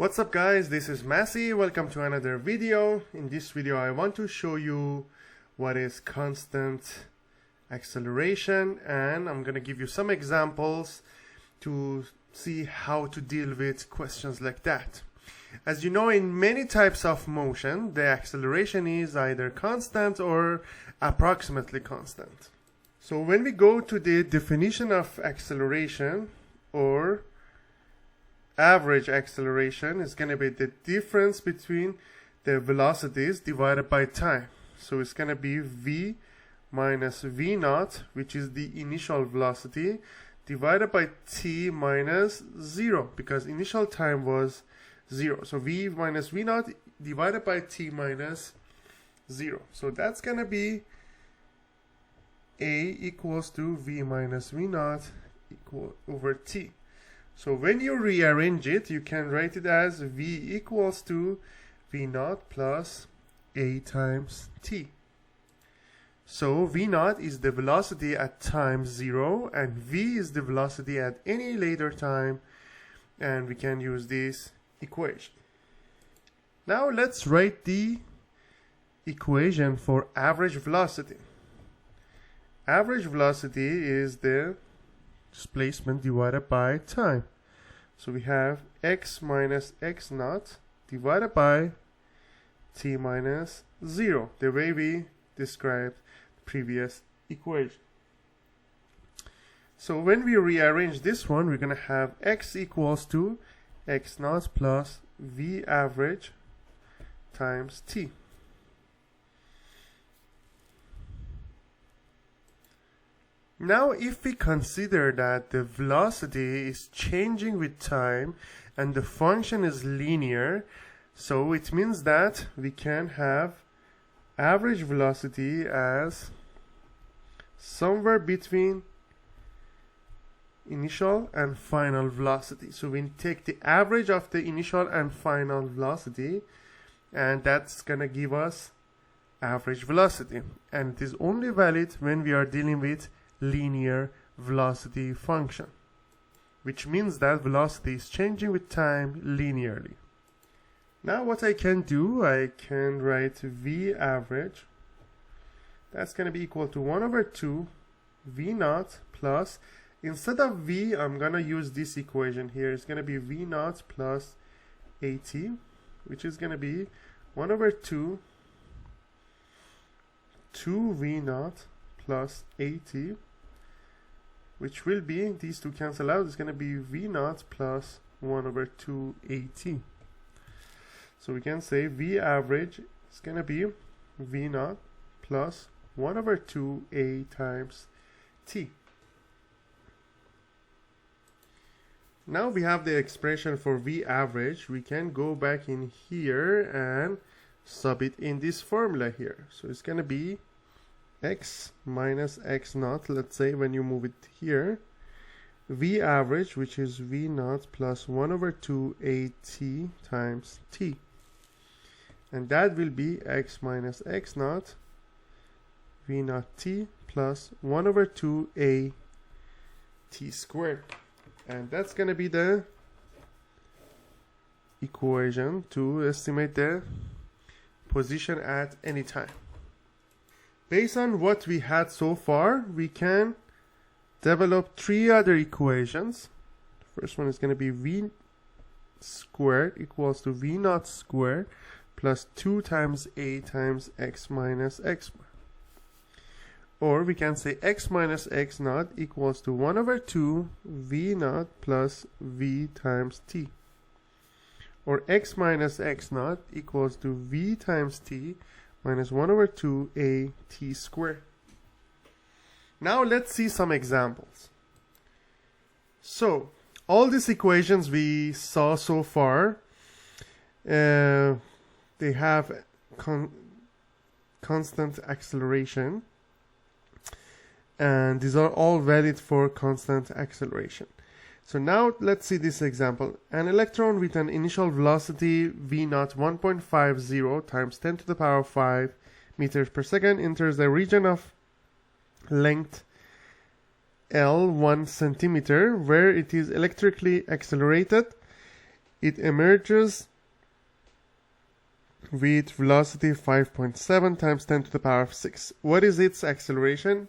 What's up guys, this is Masi. Welcome to another video. In this video I want to show you what is constant acceleration, and I'm gonna give you some examples to see how to deal with questions like that. As you know, in many types of motion the acceleration is either constant or approximately constant. So when we go to the definition of acceleration, or average acceleration is going to be the difference between the velocities divided by time. So it's going to be v minus v naught, which is the initial velocity, divided by t minus 0, because initial time was 0. So v minus v naught divided by t minus 0. So that's going to be a equals to v minus v naught equal over t. So when you rearrange it, you can write it as v equals to v naught plus a times t. So v naught is the velocity at time 0 and v is the velocity at any later time, and we can use this equation. Now let's write the equation for average velocity. Average velocity is the displacement divided by time. So we have x minus x naught divided by t minus 0, the way we described the previous equation. So when we rearrange this one, we're going to have x equals to x naught plus v average times t. Now if we consider that the velocity is changing with time and the function is linear, so it means that we can have average velocity as somewhere between initial and final velocity. So we take the average of the initial and final velocity, and that's gonna give us average velocity, and it is only valid when we are dealing with linear velocity function, which means that velocity is changing with time linearly. Now what I can do, I can write v average, that's going to be equal to 1 over 2 v naught plus, instead of v I'm going to use this equation here. It's going to be v naught plus at, which is going to be 1 over 2 v naught plus at, which will be, these two cancel out, it's going to be v naught plus 1 over 2 at. So we can say v average is going to be v naught plus 1 over 2 a times t. Now we have the expression for v average. We can go back in here and sub it in this formula here. So it's going to be x minus x naught, let's say when you move it here, v average, which is v naught plus 1 over 2 at times t, and that will be x minus x naught v naught t plus 1 over 2 a t squared, and that's going to be the equation to estimate the position at any time. Based on what we had so far, we can develop 3 other equations. The first one is going to be v squared equals to v naught squared plus 2 times a times x minus x. Or we can say x minus x naught equals to 1 over 2 v naught plus v times t. Or x minus x naught equals to v times t minus 1 over 2 a t squared. Now let's see some examples. So all these equations we saw so far, they have constant acceleration, and these are all valid for constant acceleration. So now let's see this example. An electron with an initial velocity v naught 1.50 times 10 to the power 5 meters per second enters the region of length L 1 centimeter, where it is electrically accelerated it emerges with velocity 5.7 times 10 to the power of 6. What is its acceleration?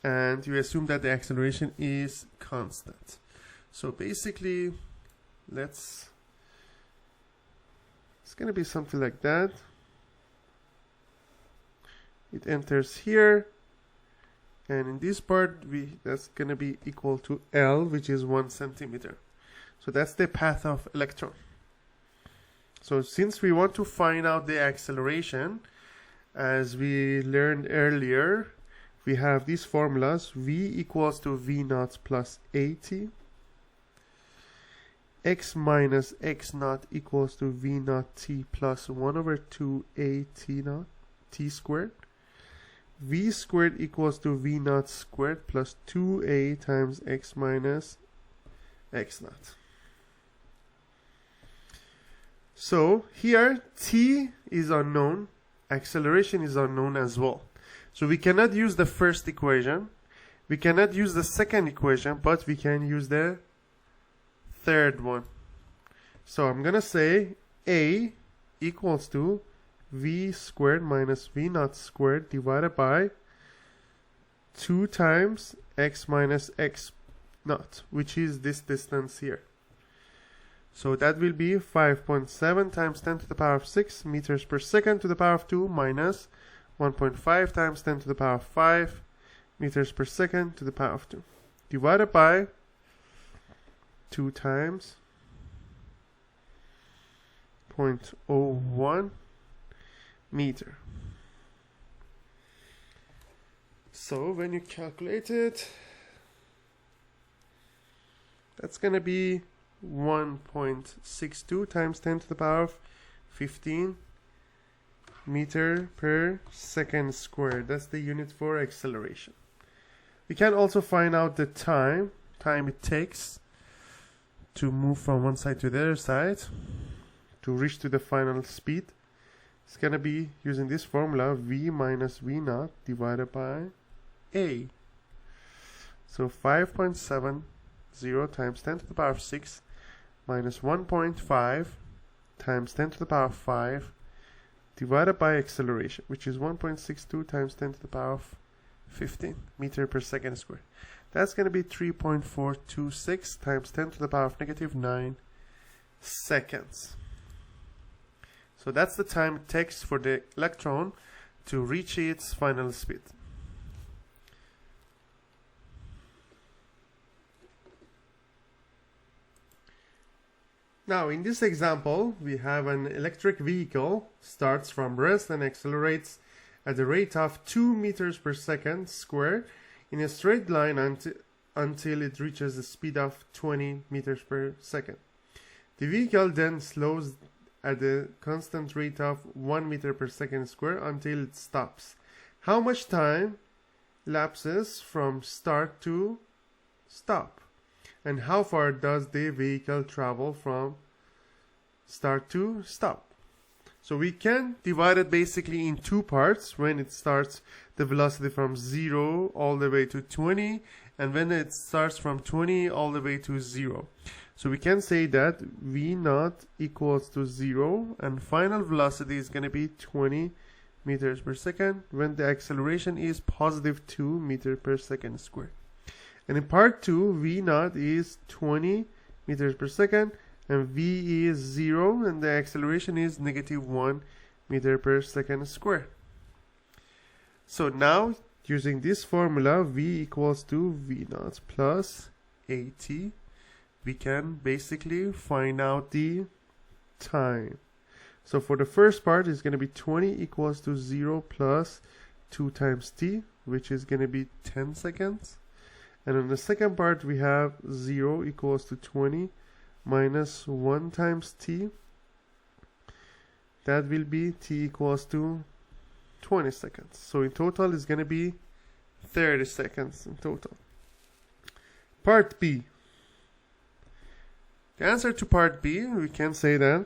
And you assume that the acceleration is constant. So basically, it's going to be something like that. It enters here, and in this part, that's going to be equal to L, which is 1 centimeter. So that's the path of electron. So since we want to find out the acceleration, as we learned earlier, we have these formulas. V equals to V naught plus AT. X minus X naught equals to V naught T plus 1 over 2 AT naught T squared. V squared equals to V naught squared plus 2A times X minus X naught. So here T is unknown, acceleration is unknown as well. So we cannot use the first equation, we cannot use the second equation, but we can use the third one. So I'm gonna say A equals to V squared minus V naught squared divided by 2 times X minus X naught, which is this distance here. So that will be 5.7 times 10 to the power of 6 meters per second to the power of 2 minus 1.5 times 10 to the power of 5 meters per second to the power of 2 divided by 2 times 0.01 meter. So when you calculate it, that's going to be 1.62 times 10 to the power of 15 meter per second squared. That's the unit for acceleration. We can also find out the time it takes to move from one side to the other side to reach to the final speed. It's going to be using this formula, V minus V naught divided by A. So 5.70 times 10 to the power of 6 minus 1.5 times 10 to the power of 5 divided by acceleration, which is 1.62 times 10 to the power of 15 meter per second squared. That's going to be 3.426 times 10 to the power of negative 9 seconds. So that's the time it takes for the electron to reach its final speed. Now in this example, we have an electric vehicle, starts from rest and accelerates at the rate of 2 meters per second squared in a straight line until it reaches the speed of 20 meters per second. The vehicle then slows at a constant rate of 1 meter per second squared until it stops. How much time lapses from start to stop? And how far does the vehicle travel from start to stop? So we can divide it basically in two parts. When it starts the velocity from 0 all the way to 20, and when it starts from 20 all the way to 0. So we can say that V naught equals to 0 and final velocity is going to be 20 meters per second when the acceleration is positive 2 meters per second squared. And in part 2, V naught is 20 meters per second and V is 0 and the acceleration is negative 1 meter per second squared. So now using this formula, V equals to V naught plus AT, we can basically find out the time. So for the first part, it's going to be 20 equals to 0 plus 2 times t, which is going to be 10 seconds. And on the second part, we have 0 equals to 20 minus 1 times t. That will be t equals to 20 seconds. So in total, it's going to be 30 seconds in total. Part B. The answer to part B, we can say that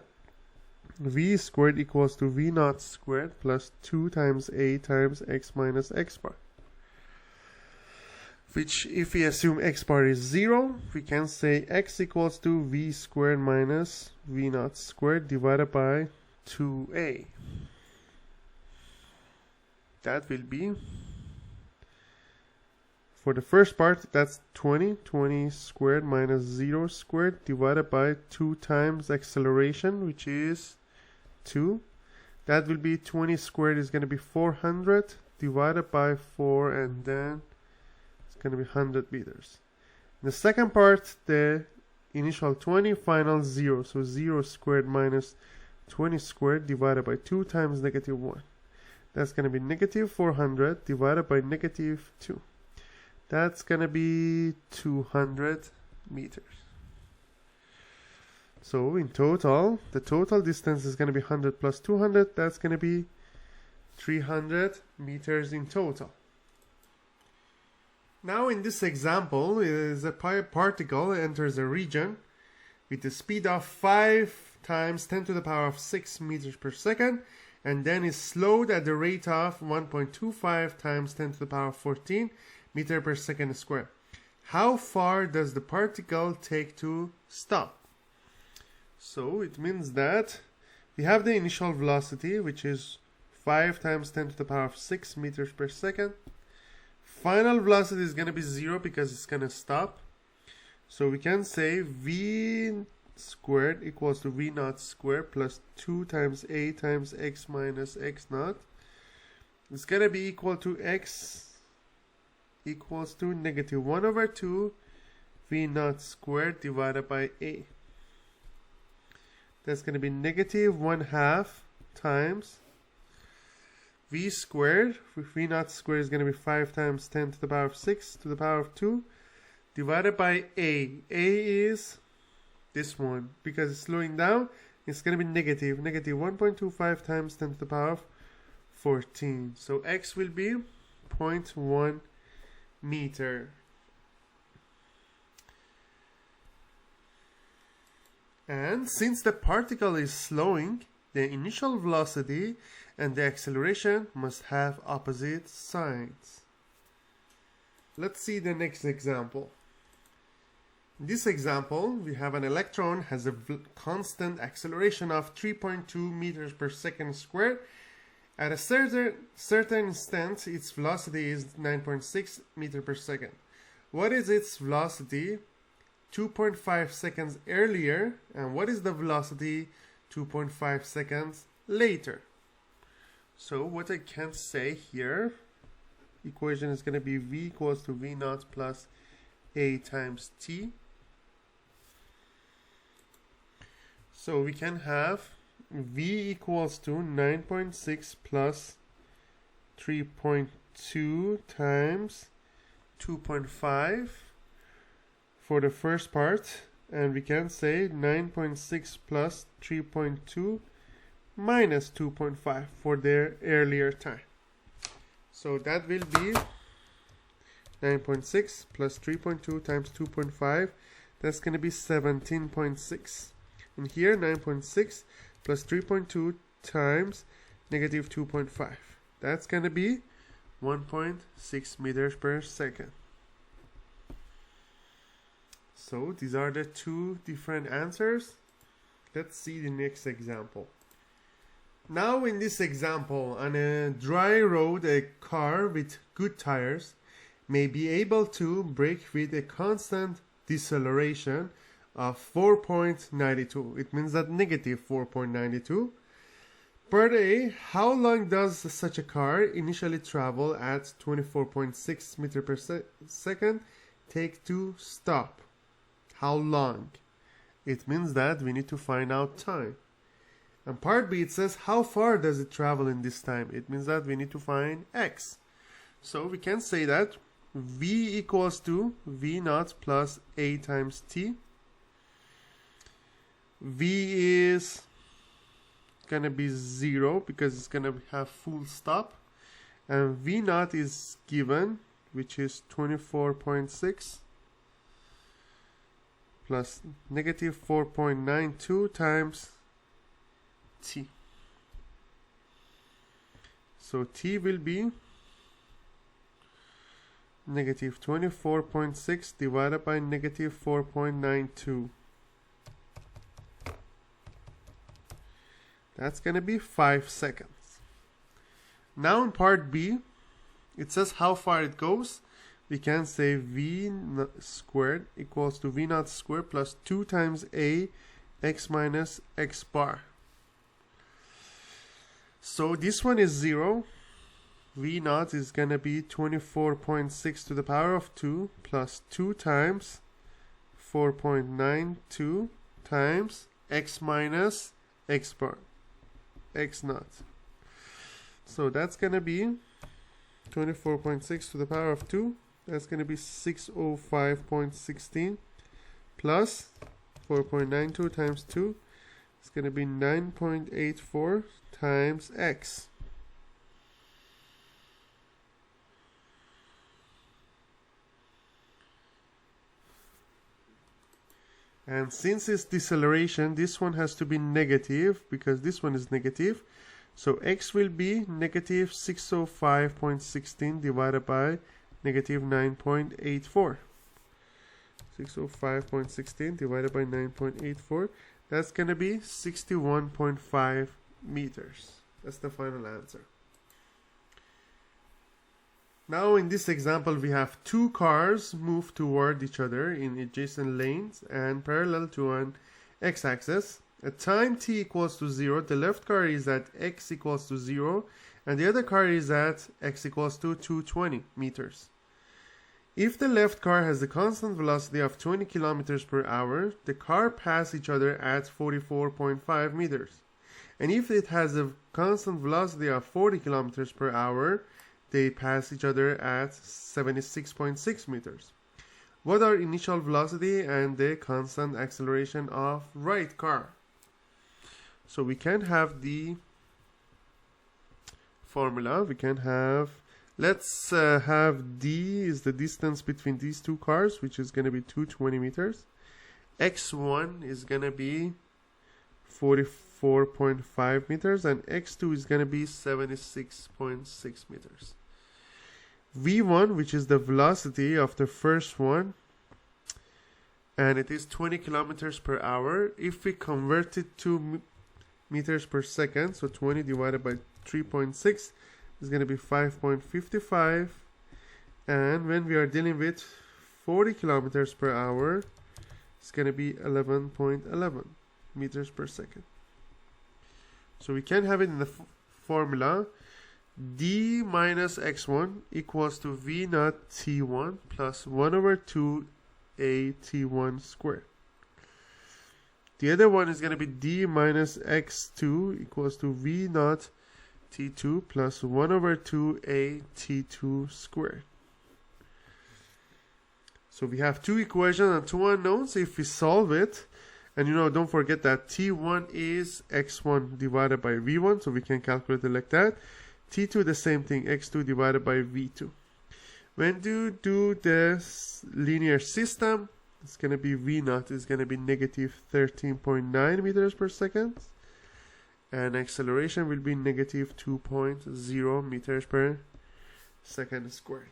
V squared equals to V naught squared plus 2 times A times x minus x bar. which if we assume x bar is 0, we can say x equals to v squared minus v naught squared divided by 2a. That will be, for the first part, that's 20 squared minus 0 squared divided by 2 times acceleration, which is 2. That will be 20 squared is going to be 400 divided by 4, and then it's going to be 100 meters. In the second part, the initial 20, final 0. So 0 squared minus 20 squared divided by 2 times negative 1. That's going to be negative 400 divided by negative 2. That's going to be 200 meters. So in total, the total distance is going to be 100 plus 200. That's going to be 300 meters in total. Now in this example, is a particle enters a region with a speed of 5 times 10 to the power of 6 meters per second, and then is slowed at the rate of 1.25 times 10 to the power of 14 meter per second square. How far does the particle take to stop? So it means that we have the initial velocity, which is 5 times 10 to the power of 6 meters per second. Final velocity is going to be 0 because it's going to stop. So we can say v squared equals to v naught squared plus 2 times a times x minus x naught. It's going to be equal to x equals to negative 1 over 2 v naught squared divided by a. That's going to be negative 1/2 times v squared. V naught squared is going to be 5 times 10 to the power of 6 to the power of 2 divided by a. A is this one. Because it's slowing down, it's going to be negative 1.25 times 10 to the power of 14. So x will be 0.1 meter. And since the particle is slowing, the initial velocity and the acceleration must have opposite signs. Let's see the next example. In this example, we have an electron has a constant acceleration of 3.2 meters per second squared. At a certain instant, its velocity is 9.6 meters per second. What is its velocity 2.5 seconds earlier, and what is the velocity 2.5 seconds later? So what I can say here, equation is going to be v equals to v naught plus a times t. So we can have v equals to 9.6 plus 3.2 times 2.5 for the first part, and we can say 9.6 plus 3.2 minus 2.5 for their earlier time. So that will be 9.6 plus 3.2 times 2.5. That's going to be 17.6. And here 9.6 plus 3.2 times negative 2.5. That's going to be 1.6 meters per second. So these are the two different answers. Let's see the next example. Now in this example, on a dry road, a car with good tires may be able to brake with a constant deceleration of 4.92. It means that negative 4.92 per day. How long does such a car initially travel at 24.6 meters per second take to stop? How long? It means that we need to find out time. And part B, it says how far does it travel in this time? It means that we need to find x. So we can say that v equals to v naught plus a times t. V is gonna be 0 because it's gonna have full stop, and v naught is given, which is 24.6 plus negative 4.92 times t. So t will be negative 24.6 divided by negative 4.92. That's going to be 5 seconds. Now in part B, it says how far it goes. We can say v squared equals to v naught squared plus 2 times a x minus x bar. So this one is 0. V naught is going to be 24.6 to the power of 2 plus 2 times 4.92 times x minus x bar, x naught. So that's going to be 24.6 to the power of 2. That's going to be 605.16 plus 4.92 times 2. It's going to be 9.84 times x. And since it's deceleration, this one has to be negative because this one is negative. So x will be negative 605.16 divided by negative 9.84. 605.16 divided by 9.84. That's going to be 61.5 meters. That's the final answer. Now in this example, we have two cars move toward each other in adjacent lanes and parallel to an x-axis. At time t equals to 0, the left car is at x equals to 0 and the other car is at x equals to 220 meters. If the left car has a constant velocity of 20 kilometers per hour, the car pass each other at 44.5 meters. And if it has a constant velocity of 40 kilometers per hour, they pass each other at 76.6 meters. What are initial velocity and the constant acceleration of right car? So we can have the formula. We can have, let's have d is the distance between these two cars, which is going to be 220 meters. x1 is going to be 44.5 meters and x2 is going to be 76.6 meters. v1, which is the velocity of the first one, and it is 20 kilometers per hour. If we convert it to meters per second, so 20 divided by 3.6 is going to be 5.55, and when we are dealing with 40 kilometers per hour, it's going to be 11.11 meters per second. So we can have it in the formula d minus x1 equals to v naught t1 plus 1 over 2 a t1 squared. The other one is going to be d minus x2 equals to v naught t2 plus 1 over 2 a t2 squared. So we have two equations and two unknowns. If we solve it, and don't forget that t1 is x1 divided by v1, so we can calculate it like that. t2 the same thing, x2 divided by v2. When you do this linear system, it's going to be v naught is going to be negative 13.9 meters per second, and acceleration will be negative 2.0 meters per second squared.